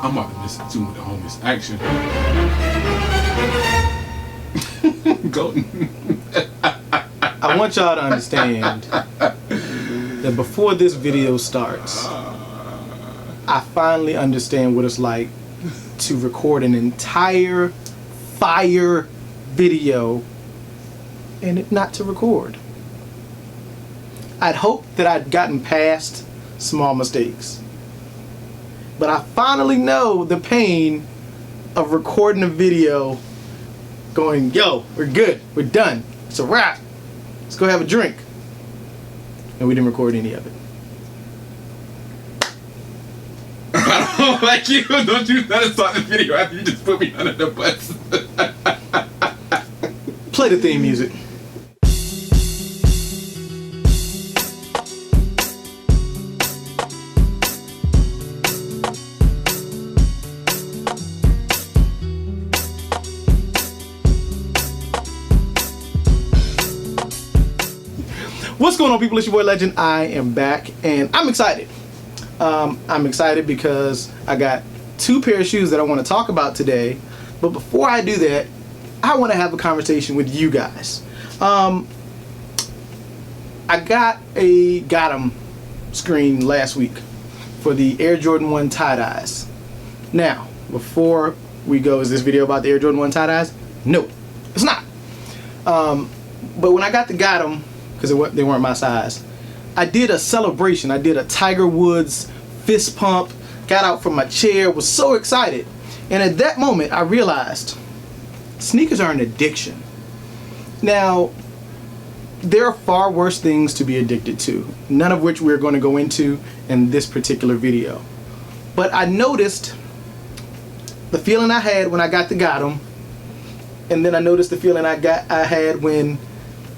I'm about to miss it too with the homies. Action. Go. I want y'all to understand that before this video starts, I finally understand what it's like to record an entire fire video and it not to record. I'd hoped that I'd gotten past small mistakes. But I finally know the pain of recording a video going, yo, we're good, we're done, it's a wrap, let's go have a drink. And we didn't record any of it. I don't like you. Don't you let us start the video after you just put me under the bus. Play the theme music. What's going on, people? It's your boy Legend. I am back and I'm excited. I'm excited because I got two pair of shoes that I want to talk about today. But before I do that, I want to have a conversation with you guys. I got a Got 'em screen last week for the Air Jordan 1 tie-dyes. Now, before we go, is this video about the Air Jordan 1 tie-dyes? No, it's not. But when I got the Got 'em, because they weren't my size, I did a celebration. I did a Tiger Woods fist pump, got out from my chair, was so excited. And at that moment, I realized sneakers are an addiction. Now, there are far worse things to be addicted to, none of which we're going to go into in this particular video. But I noticed the feeling I had when I got the Got 'em, and then I noticed the feeling I had when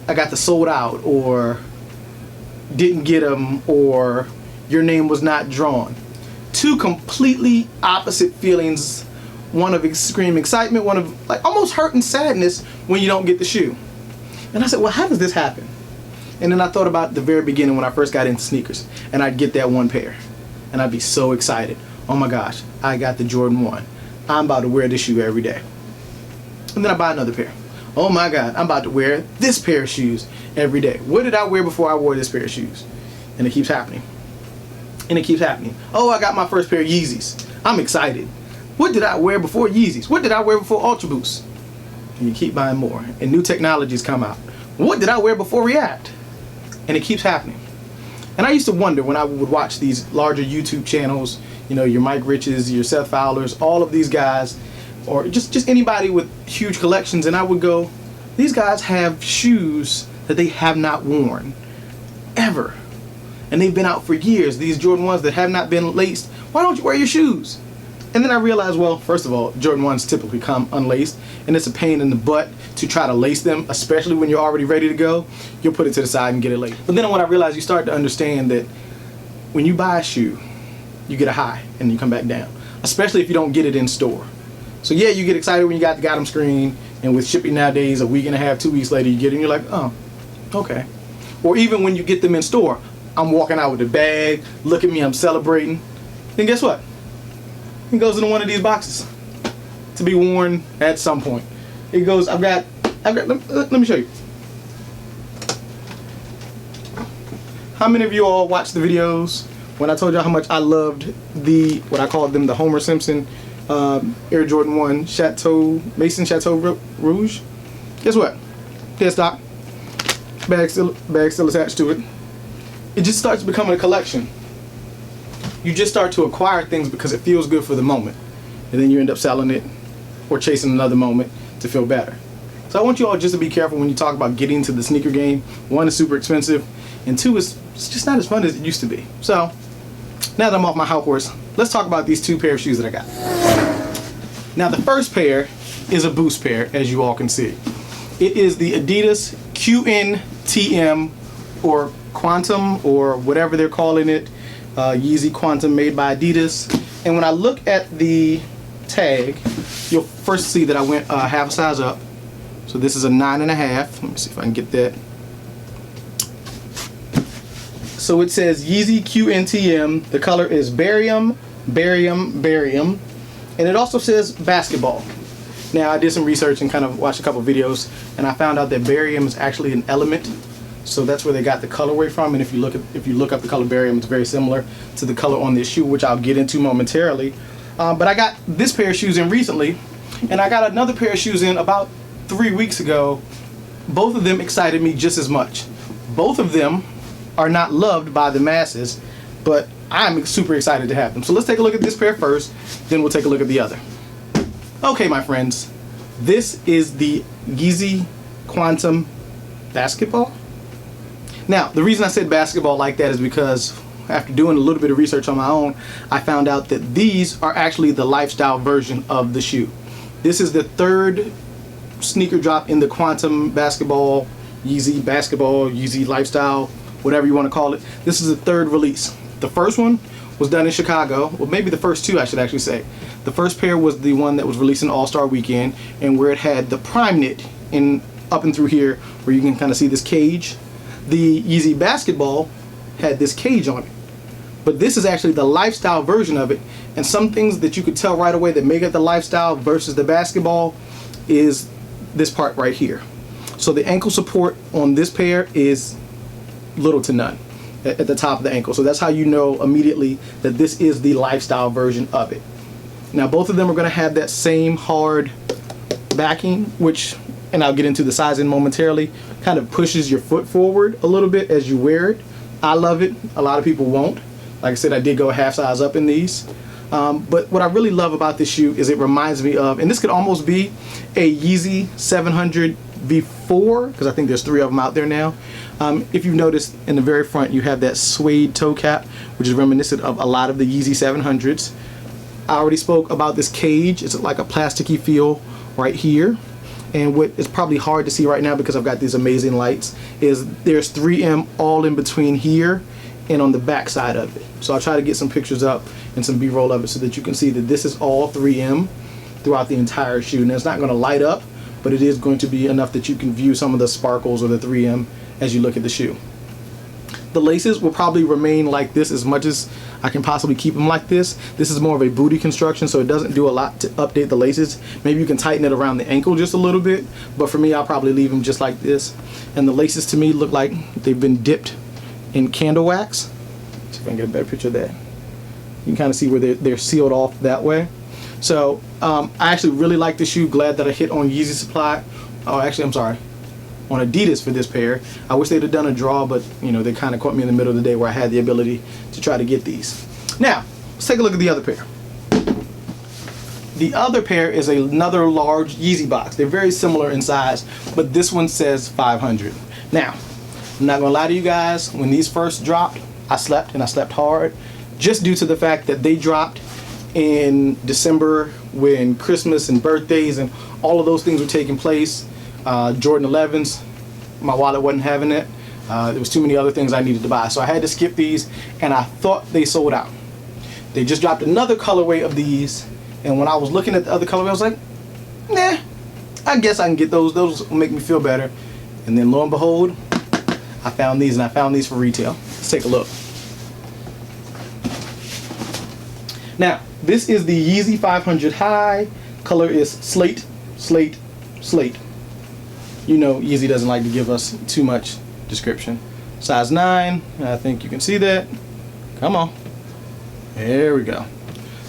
I got the sold out, or didn't get them, or your name was not drawn. Two completely opposite feelings, one of extreme excitement, one of like almost hurt and sadness when you don't get the shoe. And I said, well, how does this happen? And then I thought about the very beginning when I first got into sneakers, and I'd get that one pair and I'd be so excited. Oh my gosh, I got the Jordan 1. I'm about to wear this shoe every day. And then I buy another pair. Oh my God, I'm about to wear this pair of shoes every day. What did I wear before I wore this pair of shoes? And it keeps happening. And it keeps happening. Oh, I got my first pair of Yeezys. I'm excited. What did I wear before Yeezys? What did I wear before Ultra Boost? And you keep buying more. And new technologies come out. What did I wear before React? And it keeps happening. And I used to wonder when I would watch these larger YouTube channels, you know, your Mike Riches, your Seth Fowlers, all of these guys, or just anybody with huge collections, and I would go, these guys have shoes that they have not worn ever, and they've been out for years. These Jordan 1s that have not been laced, why don't you wear your shoes? And then I realized, well, first of all, Jordan 1s typically come unlaced, and it's a pain in the butt to try to lace them, especially when you're already ready to go. You'll put it to the side and get it laced. But then when I realized, you start to understand that when you buy a shoe, you get a high and you come back down, especially if you don't get it in store. So yeah, you get excited when you got the Got 'em screen, and with shipping nowadays, a week and a half, 2 weeks later, you get it and you're like, oh, okay. Or even when you get them in store, I'm walking out with a bag, look at me, I'm celebrating. Then guess what? It goes into one of these boxes to be worn at some point. It goes, I've got let me show you. How many of you all watched the videos when I told you how much I loved what I called them, the Homer Simpson Air Jordan 1 Mason Chateau Rouge? Guess what? Head stock, bag still attached to it. It just starts becoming a collection. You just start to acquire things because it feels good for the moment, and then you end up selling it or chasing another moment to feel better. So I want you all just to be careful when you talk about getting into the sneaker game. One, it's super expensive, and two, it's just not as fun as it used to be. So now that I'm off my high horse, let's talk about these two pair of shoes that I got. Now the first pair is a Boost pair, as you all can see. It is the Adidas QNTM, or Quantum, or whatever they're calling it. Yeezy QNTM, made by Adidas. And when I look at the tag, you'll first see that I went half a size up. So this is a 9.5. Let me see if I can get that. So it says Yeezy QNTM. The color is Barrium. And it also says basketball. Now, I did some research and kind of watched a couple videos, and I found out that Barrium is actually an element. So that's where they got the colorway from. And if you look up the color Barrium, it's very similar to the color on this shoe, which I'll get into momentarily. But I got this pair of shoes in recently, and I got another pair of shoes in about 3 weeks ago. Both of them excited me just as much. Both of them are not loved by the masses, but I'm super excited to have them. So let's take a look at this pair first, then we'll take a look at the other. Okay, my friends, this is the Yeezy QNTM Basketball. Now, the reason I said basketball like that is because after doing a little bit of research on my own, I found out that these are actually the lifestyle version of the shoe. This is the third sneaker drop in the QNTM Basketball, Yeezy Lifestyle, whatever you want to call it. This is the third release. The first one was done in Chicago. Well, maybe the first two, I should actually say. The first pair was the one that was released in All-Star Weekend, and where it had the prime knit up and through here, where you can kind of see this cage. The Yeezy Basketball had this cage on it. But this is actually the lifestyle version of it, and some things that you could tell right away that make it the lifestyle versus the basketball is this part right here. So the ankle support on this pair is little to none at the top of the ankle. So that's how you know immediately that this is the lifestyle version of it. Now both of them are going to have that same hard backing, which, and I'll get into the sizing momentarily, kind of pushes your foot forward a little bit as you wear it. I love it. A lot of people won't. Like I said, I did go a half size up in these. But what I really love about this shoe is it reminds me of, and this could almost be a Yeezy 700 V4, because I think there's 3 of them out there now. If you've noticed, in the very front you have that suede toe cap, which is reminiscent of a lot of the Yeezy 700s. I already spoke about this cage. It's like a plasticky feel right here. And what is probably hard to see right now because I've got these amazing lights is there's 3M all in between here and on the back side of it. So I'll try to get some pictures up and some B-roll of it so that you can see that this is all 3M throughout the entire shoe. Now it's not going to light up, but it is going to be enough that you can view some of the sparkles or the 3M as you look at the shoe. The laces will probably remain like this as much as I can possibly keep them like this. This is more of a booty construction, so it doesn't do a lot to update the laces. Maybe you can tighten it around the ankle just a little bit, but for me, I'll probably leave them just like this. And the laces to me look like they've been dipped in candle wax. See if I can get a better picture of that. You can kind of see where they're sealed off that way. So I actually really like this shoe. Glad that I hit on Yeezy Supply. Oh, actually, I'm sorry, on Adidas for this pair. I wish they'd have done a draw, but you know, they kind of caught me in the middle of the day where I had the ability to try to get these. Now, let's take a look at the other pair. The other pair is another large Yeezy box. They're very similar in size, but this one says 500. Now, I'm not gonna lie to you guys, when these first dropped, I slept, and I slept hard, just due to the fact that they dropped in December when Christmas and birthdays and all of those things were taking place. Jordan 11s, my wallet wasn't having it. There was too many other things I needed to buy, so I had to skip these, and I thought they sold out. They just dropped another colorway of these, and when I was looking at the other colorway, I was like, nah, I guess I can get those. Those will make me feel better. And then lo and behold, I found these, and I found these for retail. Let's take a look. Now, this is the Yeezy 500 High. Color is Slate, Slate, Slate. You know Yeezy doesn't like to give us too much description. Size 9, I think you can see that. Come on. There we go.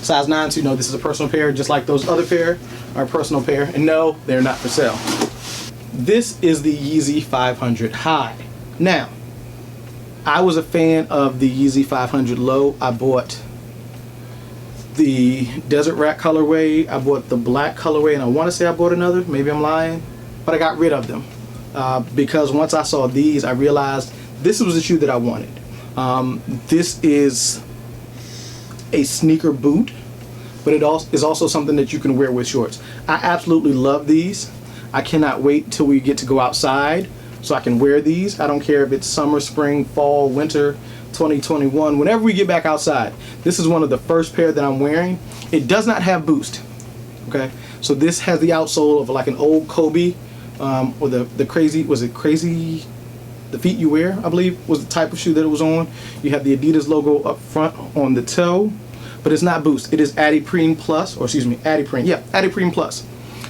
Size 9, so you know this is a personal pair, just like those other pair are a personal pair. And no, they're not for sale. This is the Yeezy 500 High. Now, I was a fan of the Yeezy 500 Low. I bought the Desert Rat colorway, I bought the black colorway, and I want to say I bought another, maybe I'm lying, but I got rid of them because once I saw these, I realized this was the shoe that I wanted. This is a sneaker boot, but it is also something that you can wear with shorts. I absolutely love these. I cannot wait till we get to go outside so I can wear these. I don't care if it's summer, spring, fall, winter, 2021, whenever we get back outside. This is one of the first pair that I'm wearing. It does not have boost. Okay, so this has the outsole of like an old Kobe, or the crazy, was it crazy? The feet you wear, I believe, was the type of shoe that it was on. You have the Adidas logo up front on the toe. but it's not Boost. It is Adiprene Plus, or excuse me, Adiprene. Yeah, Adiprene Plus.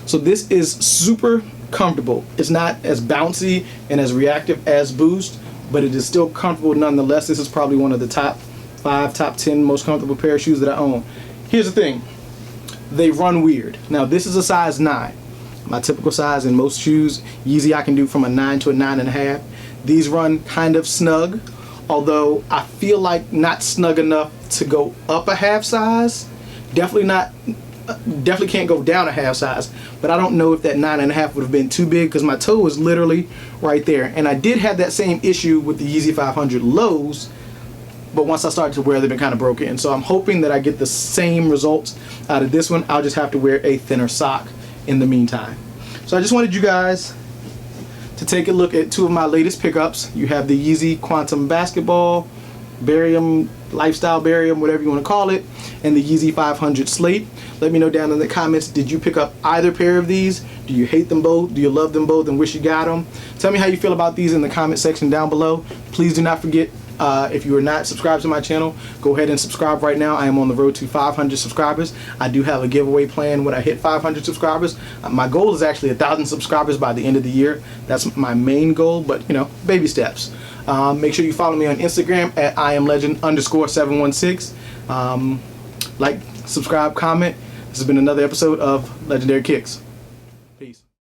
So this is super comfortable. It's not as bouncy and as reactive as Boost, but it is still comfortable nonetheless. This is probably one of the top 5, top 10 most comfortable pair of shoes that I own. Here's the thing. They run weird. Now this is a size 9. My typical size in most shoes. Yeezy I can do from a 9 to a 9.5. These run kind of snug, although I feel like not snug enough to go up a half size. Definitely can't go down a half size, but I don't know if that 9.5 would have been too big because my toe is literally right there. And I did have that same issue with the Yeezy 500 lows, but once I started to wear, they've been kind of broken. So I'm hoping that I get the same results out of this one. I'll just have to wear a thinner sock in the meantime. So I just wanted you guys to take a look at 2 of my latest pickups. You have the Yeezy QN Basketball, Barrium, Lifestyle Barrium, whatever you want to call it, and the Yeezy 500 Slate. Let me know down in the comments, did you pick up either pair of these? Do you hate them both? Do you love them both and wish you got them? Tell me how you feel about these in the comment section down below. Please do not forget, if you are not subscribed to my channel, go ahead and subscribe right now. I am on the road to 500 subscribers. I do have a giveaway plan when I hit 500 subscribers. My goal is actually 1,000 subscribers by the end of the year. That's my main goal, but you know, baby steps. Make sure you follow me on Instagram at IamLegend_716. Like, subscribe, comment. This has been another episode of Legendary Kicks.